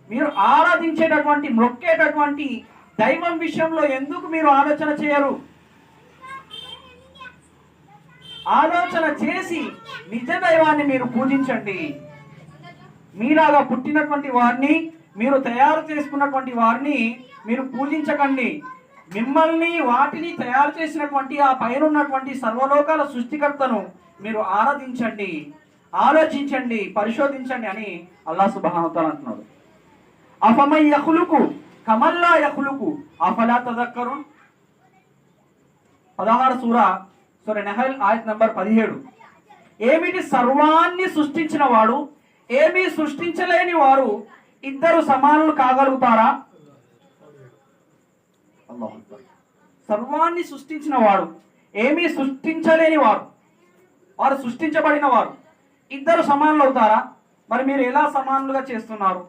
మీరు ఆరాధించేటటువంటి మొక్కేటటువంటి దైవం విషయంలో ఎందుకు మీరు ఆలోచన చేయరు? ఆలోచన చేసి నిజ దైవాన్ని మీరు పూజించండి. మీలాగా పుట్టినటువంటి వారిని, మీరు తయారు చేసుకున్నటువంటి వారిని మీరు పూజించకండి. మిమ్మల్ని వాటిని తయారు చేసినటువంటి ఆ పైన ఉన్నటువంటి సర్వలోకాల సృష్టికర్తను మీరు ఆరాధించండి, ఆలోచించండి, పరిశోధించండి అని అల్లాహ్ సుబ్హానహు వ తఆలా అంటున్నాడు. అఫమై యఖ్లుకు కమల్లా యఖ్లుకు అఫలా తదక్కరున్. 16 సూరా నహల్ ఆయత్ నంబర్ 17. ఏమిటి సర్వాన్ని సృష్టించిన వాడు, ఏమీ సృష్టించలేని వారు ఇద్దరు సమానులు కాగలుగుతారా? సర్వాన్ని సృష్టించిన వాడు, ఏమీ సృష్టించలేని వారు, వారు సృష్టించబడిన వారు ఇద్దరు సమానులు అవుతారా? మరి మీరు ఎలా సమానులుగా చేస్తున్నారు?